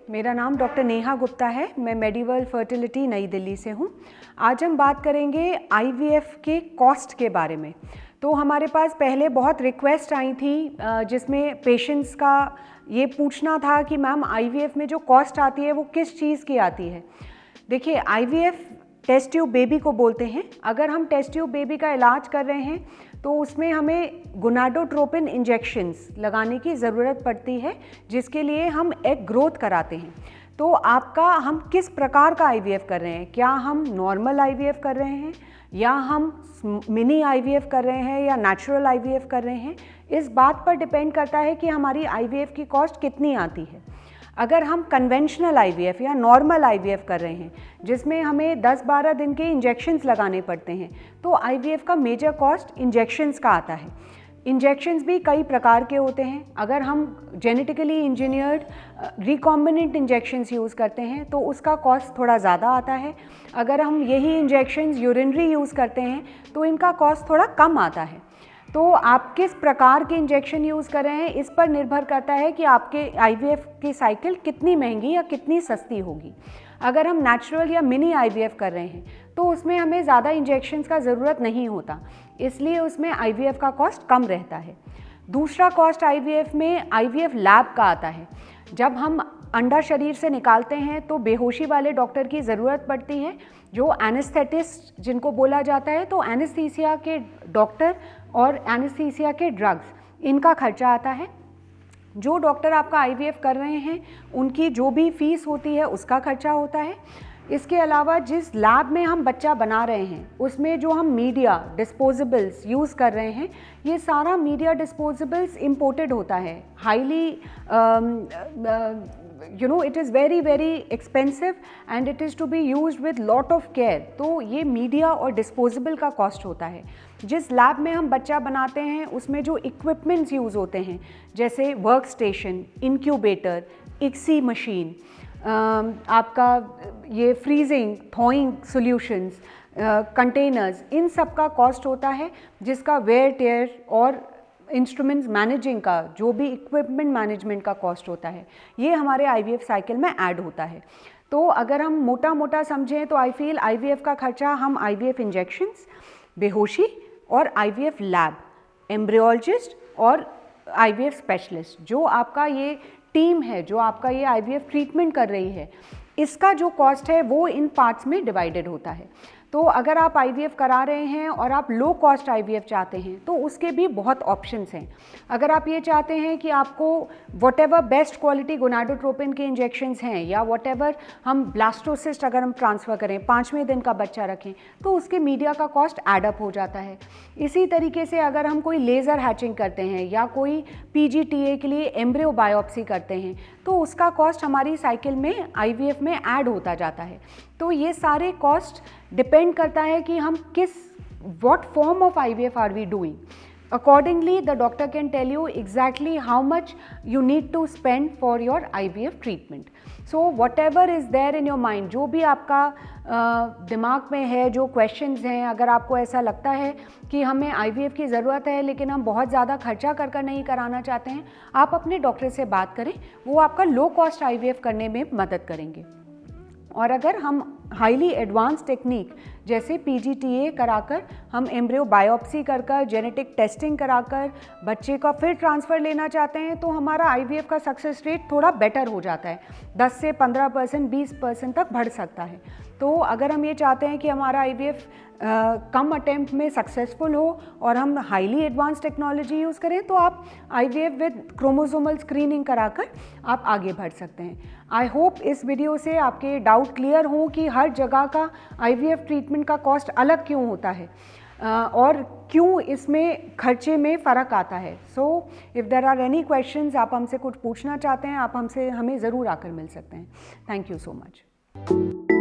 मेरा नाम डॉक्टर नेहा गुप्ता है। मैं मेडिवर्ल्ड फर्टिलिटी नई दिल्ली से हूँ। आज हम बात करेंगे आईवीएफ के कॉस्ट के बारे में। तो हमारे पास पहले बहुत रिक्वेस्ट आई थी जिसमें पेशेंट्स का ये पूछना था कि मैम आईवीएफ में जो कॉस्ट आती है वो किस चीज़ की आती है। देखिए, आईवीएफ टेस्ट ट्यूब बेबी को बोलते हैं। अगर हम टेस्ट ट्यूब बेबी का इलाज कर रहे हैं तो उसमें हमें गोनाडोट्रोपिन इंजेक्शंस लगाने की ज़रूरत पड़ती है, जिसके लिए हम एग ग्रोथ कराते हैं। तो आपका हम किस प्रकार का आईवीएफ कर रहे हैं, क्या हम नॉर्मल आईवीएफ कर रहे हैं या हम मिनी आईवीएफ कर रहे हैं या नेचुरल आईवीएफ कर रहे हैं, इस बात पर डिपेंड करता है कि हमारी आईवीएफ की कॉस्ट कितनी आती है। अगर हम कन्वेंशनल आईवीएफ या नॉर्मल आईवीएफ कर रहे हैं जिसमें हमें 10-12 दिन के इंजेक्शन्स लगाने पड़ते हैं, तो आईवीएफ का मेजर कॉस्ट इंजेक्शन्स का आता है। इंजेक्शन्स भी कई प्रकार के होते हैं। अगर हम genetically engineered recombinant injections use करते हैं तो उसका कॉस्ट थोड़ा ज़्यादा आता है। अगर हम यही इंजेक्शन्स यूरिनरी यूज़ करते हैं तो इनका कॉस्ट थोड़ा कम आता है। तो आप किस प्रकार के इंजेक्शन यूज़ कर रहे हैं, इस पर निर्भर करता है कि आपके आईवीएफ की साइकिल कितनी महंगी या कितनी सस्ती होगी। अगर हम नेचुरल या मिनी आईवीएफ कर रहे हैं तो उसमें हमें ज़्यादा इंजेक्शन्स का ज़रूरत नहीं होता, इसलिए उसमें आईवीएफ का कॉस्ट कम रहता है। दूसरा कॉस्ट आईवीएफ में आईवीएफ लैब का आता है। जब हम अंडा शरीर से निकालते हैं तो बेहोशी वाले डॉक्टर की ज़रूरत पड़ती है, जो एनेस्थेटिस्ट जिनको बोला जाता है। तो एनेस्थीसिया के डॉक्टर और एनेस्थीसिया के ड्रग्स, इनका खर्चा आता है। जो डॉक्टर आपका आईवीएफ कर रहे हैं उनकी जो भी फीस होती है उसका खर्चा होता है। इसके अलावा जिस लैब में हम बच्चा बना रहे हैं उसमें जो हम मीडिया डिस्पोजेबल्स यूज़ कर रहे हैं, ये सारा मीडिया डिस्पोजेबल्स इम्पोर्टेड होता है। Highly it is very very expensive and it is to be used with lot of care। तो ये मीडिया और डिस्पोजेबल का कॉस्ट होता है। जिस लैब में हम बच्चा बनाते हैं उसमें जो इक्विपमेंट्स यूज़ होते हैं, जैसे work station, incubator, ICSI machine, आपका ये फ्रीजिंग थॉइंग सॉल्यूशंस, कंटेनर्स, इन सब का कॉस्ट होता है, जिसका वेयर टेयर और इंस्ट्रूमेंट्स मैनेजिंग का, जो भी इक्विपमेंट मैनेजमेंट का कॉस्ट होता है, ये हमारे आईवीएफ साइकिल में ऐड होता है। तो अगर हम मोटा मोटा समझें तो आई फील आईवीएफ का खर्चा हम आईवीएफ इंजेक्शंस, बेहोशी और आईवीएफ लैब, एम्ब्रियोलॉजिस्ट और आईवीएफ स्पेशलिस्ट, जो आपका ये टीम है, जो आपका ये आईवीएफ ट्रीटमेंट कर रही है, इसका जो कॉस्ट है वो इन पार्ट्स में डिवाइडेड होता है। तो अगर आप आईवीएफ करा रहे हैं और आप लो कॉस्ट आईवीएफ चाहते हैं तो उसके भी बहुत ऑप्शंस हैं। अगर आप ये चाहते हैं कि आपको व्हाटएवर बेस्ट क्वालिटी गोनाडोट्रोपिन के इंजेक्शंस हैं या व्हाटएवर हम ब्लास्टोसिस्ट अगर हम ट्रांसफ़र करें, 5वें दिन का बच्चा रखें, तो उसके मीडिया का कॉस्ट एडअप हो जाता है। इसी तरीके से अगर हम कोई लेज़र हैचिंग करते हैं या कोई पीजीटीए के लिए एम्ब्रियो बायोप्सी करते हैं तो उसका कॉस्ट हमारी साइकिल में आईवीएफ में ऐड होता जाता है। तो ये सारे कॉस्ट डिपेंड करता है कि हम what form of IVF are we doing. Accordingly, the doctor can tell you exactly how much you need to spend for your IVF treatment. So whatever is there in your mind, जो भी आपका दिमाग में है, जो questions हैं, अगर आपको ऐसा लगता है कि हमें IVF की ज़रूरत है लेकिन हम बहुत ज़्यादा खर्चा कर नहीं कराना चाहते हैं, आप अपने डॉक्टर से बात करें, वो आपका लो कॉस्ट IVF करने में मदद करेंगे। और अगर हम हाईली एडवांस टेक्निक जैसे पीजीटीए कराकर, हम एम्ब्रियो बायोप्सी कर जेनेटिक टेस्टिंग कराकर बच्चे का फिर ट्रांसफ़र लेना चाहते हैं तो हमारा आईवीएफ का सक्सेस रेट थोड़ा बेटर हो जाता है, 10 से 15%, 20% तक बढ़ सकता है। तो अगर हम ये चाहते हैं कि हमारा आईवीएफ कम अटेम्प्ट में सक्सेसफुल हो और हम हाईली एडवांस टेक्नोलॉजी यूज़ करें तो आप आईवीएफ विद क्रोमोसोमल स्क्रीनिंग कराकर आप आगे बढ़ सकते हैं। आई होप इस वीडियो से आपके डाउट क्लियर हों कि हर जगह का आईवीएफ ट्रीटमेंट का कॉस्ट अलग क्यों होता है और क्यों इसमें खर्चे में फ़र्क आता है। So if there are any questions, आप हमसे कुछ पूछना चाहते हैं, आप हमें ज़रूर आकर मिल सकते हैं। Thank you so much.